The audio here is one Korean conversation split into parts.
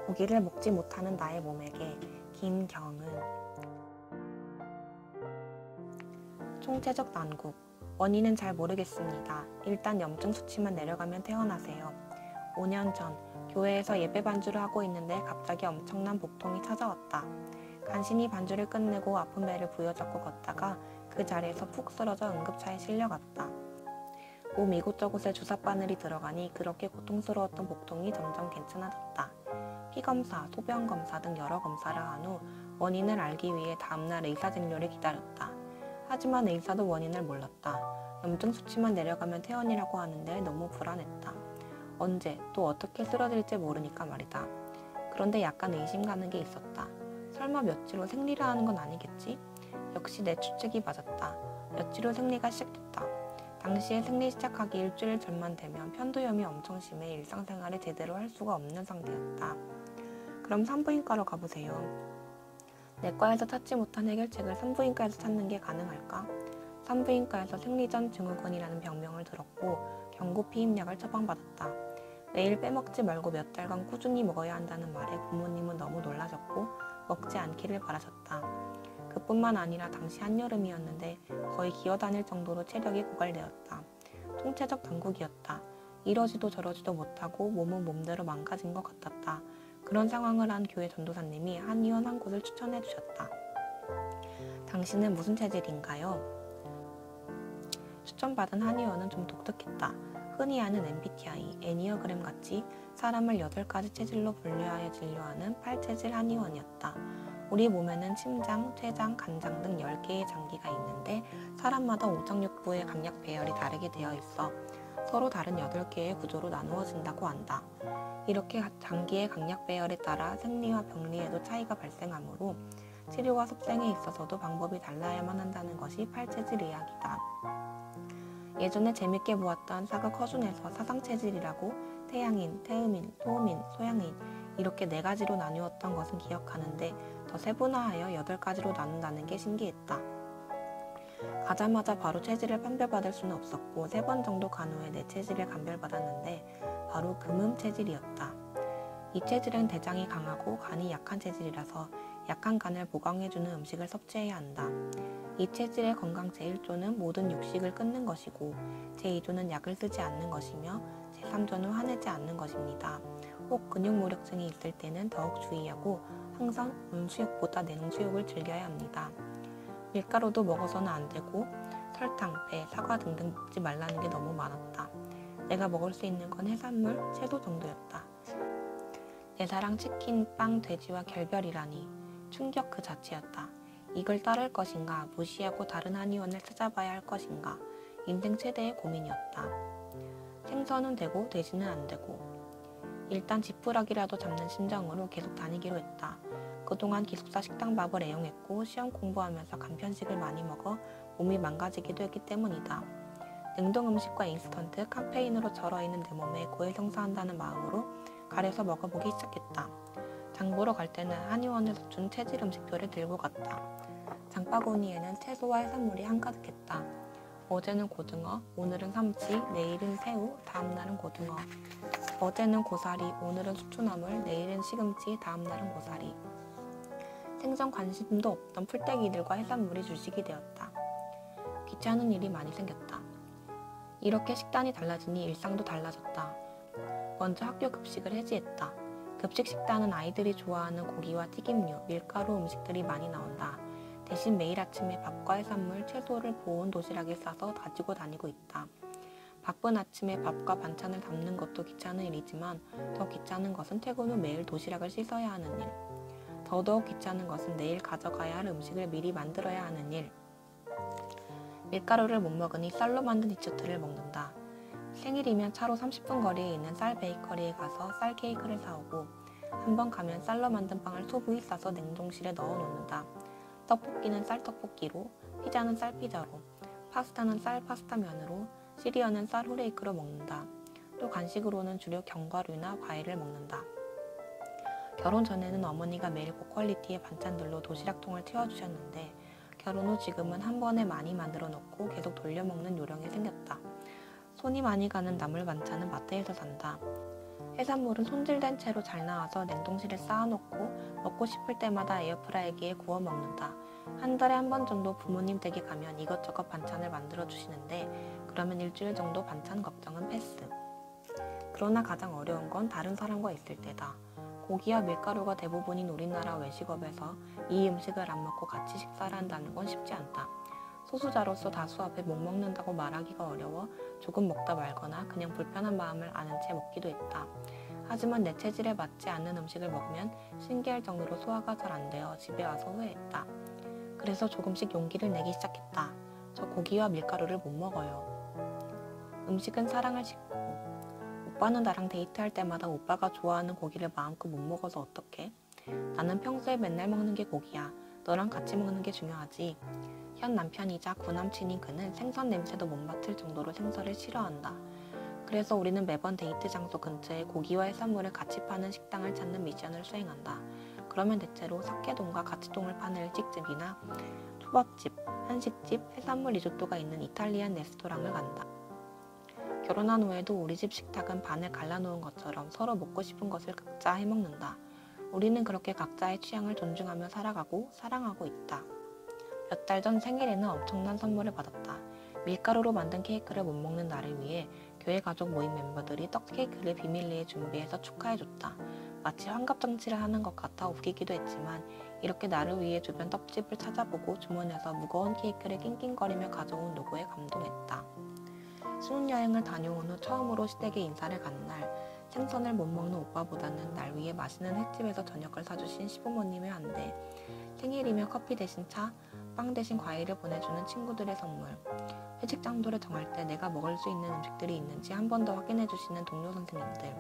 고기를 먹지 못하는 나의 몸에게 김경은. 총체적 난국. 원인은 잘 모르겠습니다. 일단 염증 수치만 내려가면 퇴원하세요. 5년 전 교회에서 예배 반주를 하고 있는데 갑자기 엄청난 복통이 찾아왔다. 간신히 반주를 끝내고 아픈 배를 부여잡고 걷다가 그 자리에서 푹 쓰러져 응급차에 실려갔다. 몸 이곳저곳에 주사바늘이 들어가니 그렇게 고통스러웠던 복통이 점점 괜찮아졌다. 피검사, 소변검사 등 여러 검사를 한 후 원인을 알기 위해 다음날 의사 진료를 기다렸다. 하지만 의사도 원인을 몰랐다. 염증 수치만 내려가면 퇴원이라고 하는데 너무 불안했다. 언제 또 어떻게 쓰러질지 모르니까 말이다. 그런데 약간 의심 가는 게 있었다. 설마 며칠 후 생리를 하는 건 아니겠지? 역시 내 추측이 맞았다. 며칠 후 생리가 시작됐다. 당시에 생리 시작하기 일주일 전만 되면 편도염이 엄청 심해 일상생활을 제대로 할 수가 없는 상태였다. 그럼 산부인과로 가보세요. 내과에서 찾지 못한 해결책을 산부인과에서 찾는 게 가능할까? 산부인과에서 생리전 증후군이라는 병명을 들었고 경구 피임약을 처방받았다. 매일 빼먹지 말고 몇 달간 꾸준히 먹어야 한다는 말에 부모님은 너무 놀라셨고 먹지 않기를 바라셨다. 그뿐만 아니라 당시 한여름이었는데 거의 기어다닐 정도로 체력이 고갈되었다. 총체적 난국이었다. 이러지도 저러지도 못하고 몸은 몸대로 망가진 것 같았다. 그런 상황을 한 교회 전도사님이 한의원 한 곳을 추천해 주셨다. 당신은 무슨 체질인가요? 추천받은 한의원은 좀 독특했다. 흔히 아는 MBTI, 애니어그램 같이 사람을 8가지 체질로 분류하여 진료하는 8체질 한의원이었다. 우리 몸에는 심장, 췌장, 간장 등 10개의 장기가 있는데 사람마다 오장육부의 강약 배열이 다르게 되어 있어 서로 다른 8개의 구조로 나누어진다고 한다. 이렇게 장기의 강약 배열에 따라 생리와 병리에도 차이가 발생하므로 치료와 섭생에 있어서도 방법이 달라야만 한다는 것이 8체질 의학이다. 예전에 재밌게 보았던 사극 허준에서 사상체질이라고 태양인, 태음인, 소음인, 소양인 이렇게 4가지로 나누었던 것은 기억하는데 더 세분화하여 8가지로 나눈다는 게 신기했다. 가자마자 바로 체질을 판별받을 수는 없었고 3번 정도 간 후에 내 체질을 감별받았는데 바로 금음 체질이었다. 이 체질은 대장이 강하고 간이 약한 체질이라서 약한 간을 보강해주는 음식을 섭취해야 한다. 이 체질의 건강 제1조는 모든 육식을 끊는 것이고 제2조는 약을 쓰지 않는 것이며 제3조는 화내지 않는 것입니다. 혹 근육무력증이 있을 때는 더욱 주의하고 항상 온수육보다 냉수육을 즐겨야 합니다. 밀가루도 먹어서는 안 되고 설탕, 배, 사과 등등 먹지 말라는 게 너무 많았다. 내가 먹을 수 있는 건 해산물, 채소 정도였다. 내 사랑 치킨, 빵, 돼지와 결별이라니 충격 그 자체였다. 이걸 따를 것인가, 무시하고 다른 한의원을 찾아봐야 할 것인가, 인생 최대의 고민이었다. 생선은 되고 돼지는 안 되고 일단 지푸라기라도 잡는 심정으로 계속 다니기로 했다. 그동안 기숙사 식당밥을 애용했고 시험 공부하면서 간편식을 많이 먹어 몸이 망가지기도 했기 때문이다. 냉동 음식과 인스턴트, 카페인으로 절어있는 내 몸에 고해성사한다는 마음으로 가려서 먹어보기 시작했다. 장 보러 갈 때는 한의원에서 준 체질 음식표를 들고 갔다. 장바구니에는 채소와 해산물이 한가득했다. 어제는 고등어, 오늘은 삼치, 내일은 새우, 다음날은 고등어. 어제는 고사리, 오늘은 수초나물, 내일은 시금치, 다음날은 고사리. 생전 관심도 없던 풀떼기들과 해산물이 주식이 되었다. 귀찮은 일이 많이 생겼다. 이렇게 식단이 달라지니 일상도 달라졌다. 먼저 학교 급식을 해지했다. 급식 식단은 아이들이 좋아하는 고기와 튀김류, 밀가루 음식들이 많이 나온다. 대신 매일 아침에 밥과 해산물, 채소를 보온 도시락에 싸서 가지고 다니고 있다. 바쁜 아침에 밥과 반찬을 담는 것도 귀찮은 일이지만 더 귀찮은 것은 퇴근 후 매일 도시락을 씻어야 하는 일. 더더욱 귀찮은 것은 내일 가져가야 할 음식을 미리 만들어야 하는 일. 밀가루를 못 먹으니 쌀로 만든 디저트를 먹는다. 생일이면 차로 30분 거리에 있는 쌀 베이커리에 가서 쌀 케이크를 사오고 한번 가면 쌀로 만든 빵을 소부이 싸서 냉동실에 넣어 놓는다. 떡볶이는 쌀 떡볶이로, 피자는 쌀 피자로, 파스타는 쌀 파스타면으로, 시리얼은 쌀 후레이크로 먹는다. 또 간식으로는 주로 견과류나 과일을 먹는다. 결혼 전에는 어머니가 매일 고퀄리티의 반찬들로 도시락통을 채워주셨는데 결혼 후 지금은 한 번에 많이 만들어 놓고 계속 돌려 먹는 요령이 생겼다. 손이 많이 가는 나물 반찬은 마트에서 산다. 해산물은 손질된 채로 잘 나와서 냉동실에 쌓아놓고 먹고 싶을 때마다 에어프라이기에 구워 먹는다. 한 달에 한 번 정도 부모님 댁에 가면 이것저것 반찬을 만들어 주시는데 그러면 일주일 정도 반찬 걱정은 패스. 그러나 가장 어려운 건 다른 사람과 있을 때다. 고기와 밀가루가 대부분인 우리나라 외식업에서 이 음식을 안 먹고 같이 식사를 한다는 건 쉽지 않다. 소수자로서 다수 앞에 못 먹는다고 말하기가 어려워 조금 먹다 말거나 그냥 불편한 마음을 아는 채 먹기도 했다. 하지만 내 체질에 맞지 않는 음식을 먹으면 신기할 정도로 소화가 잘 안 되어 집에 와서 후회했다. 그래서 조금씩 용기를 내기 시작했다. 저 고기와 밀가루를 못 먹어요. 음식은 사랑을 싣고 오빠는 나랑 데이트할 때마다 오빠가 좋아하는 고기를 마음껏 못 먹어서 어떡해? 나는 평소에 맨날 먹는 게 고기야. 너랑 같이 먹는 게 중요하지. 현 남편이자 구남친인 그는 생선 냄새도 못 맡을 정도로 생선을 싫어한다. 그래서 우리는 매번 데이트 장소 근처에 고기와 해산물을 같이 파는 식당을 찾는 미션을 수행한다. 그러면 대체로 사케동과 가츠동을 파는 일식집이나 초밥집, 한식집, 해산물 리조또가 있는 이탈리안 레스토랑을 간다. 결혼한 후에도 우리 집 식탁은 반을 갈라놓은 것처럼 서로 먹고 싶은 것을 각자 해먹는다. 우리는 그렇게 각자의 취향을 존중하며 살아가고 사랑하고 있다. 몇 달 전 생일에는 엄청난 선물을 받았다. 밀가루로 만든 케이크를 못 먹는 나를 위해 교회 가족 모임 멤버들이 떡 케이크를 비밀리에 준비해서 축하해줬다. 마치 환갑잔치를 하는 것 같아 웃기기도 했지만 이렇게 나를 위해 주변 떡집을 찾아보고 주문해서 무거운 케이크를 낑낑거리며 가져온 노고에 감동했다. 신혼여행을 다녀온 후 처음으로 시댁에 인사를 간 날 생선을 못 먹는 오빠보다는 날 위해 맛있는 횟집에서 저녁을 사주신 시부모님의 안대, 생일이며 커피 대신 차, 빵 대신 과일을 보내주는 친구들의 선물, 회식 장소를 정할 때 내가 먹을 수 있는 음식들이 있는지 한 번 더 확인해주시는 동료 선생님들,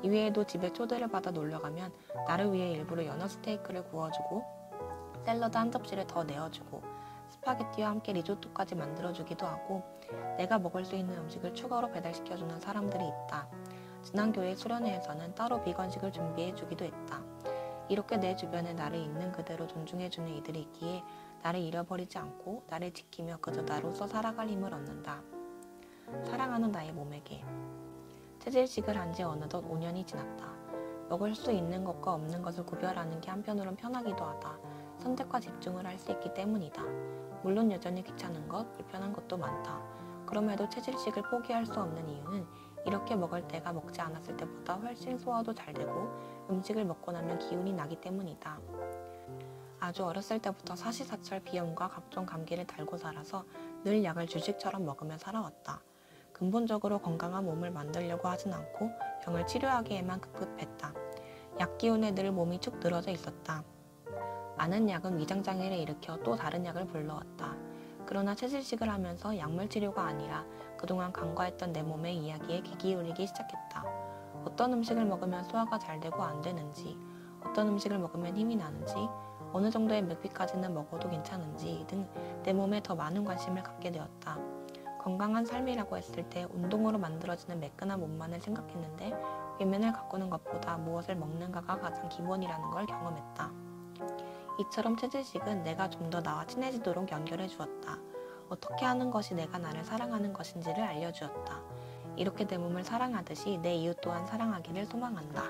이외에도 집에 초대를 받아 놀러가면 나를 위해 일부러 연어 스테이크를 구워주고 샐러드 한 접시를 더 내어주고 스파게티와 함께 리조또까지 만들어주기도 하고 내가 먹을 수 있는 음식을 추가로 배달시켜주는 사람들이 있다. 지난 교회 수련회에서는 따로 비건식을 준비해주기도 했다. 이렇게 내 주변에 나를 있는 그대로 존중해주는 이들이 있기에 나를 잃어버리지 않고 나를 지키며 그저 나로서 살아갈 힘을 얻는다. 사랑하는 나의 몸에게 체질식을 한 지 어느덧 5년이 지났다. 먹을 수 있는 것과 없는 것을 구별하는 게 한편으론 편하기도 하다. 선택과 집중을 할 수 있기 때문이다. 물론 여전히 귀찮은 것, 불편한 것도 많다. 그럼에도 체질식을 포기할 수 없는 이유는 이렇게 먹을 때가 먹지 않았을 때보다 훨씬 소화도 잘 되고 음식을 먹고 나면 기운이 나기 때문이다. 아주 어렸을 때부터 사시사철 비염과 각종 감기를 달고 살아서 늘 약을 주식처럼 먹으며 살아왔다. 근본적으로 건강한 몸을 만들려고 하진 않고 병을 치료하기에만 급급했다. 약 기운에 늘 몸이 축 늘어져 있었다. 많은 약은 위장장애를 일으켜 또 다른 약을 불러왔다. 그러나 체질식을 하면서 약물 치료가 아니라 그동안 간과했던 내 몸의 이야기에 귀 기울이기 시작했다. 어떤 음식을 먹으면 소화가 잘 되고 안 되는지, 어떤 음식을 먹으면 힘이 나는지, 어느 정도의 맵기까지는 먹어도 괜찮은지 등 내 몸에 더 많은 관심을 갖게 되었다. 건강한 삶이라고 했을 때 운동으로 만들어지는 매끈한 몸만을 생각했는데 외면을 가꾸는 것보다 무엇을 먹는가가 가장 기본이라는 걸 경험했다. 이처럼 체질식은 내가 좀 더 나와 친해지도록 연결해 주었다. 어떻게 하는 것이 내가 나를 사랑하는 것인지를 알려주었다. 이렇게 내 몸을 사랑하듯이 내 이웃 또한 사랑하기를 소망한다.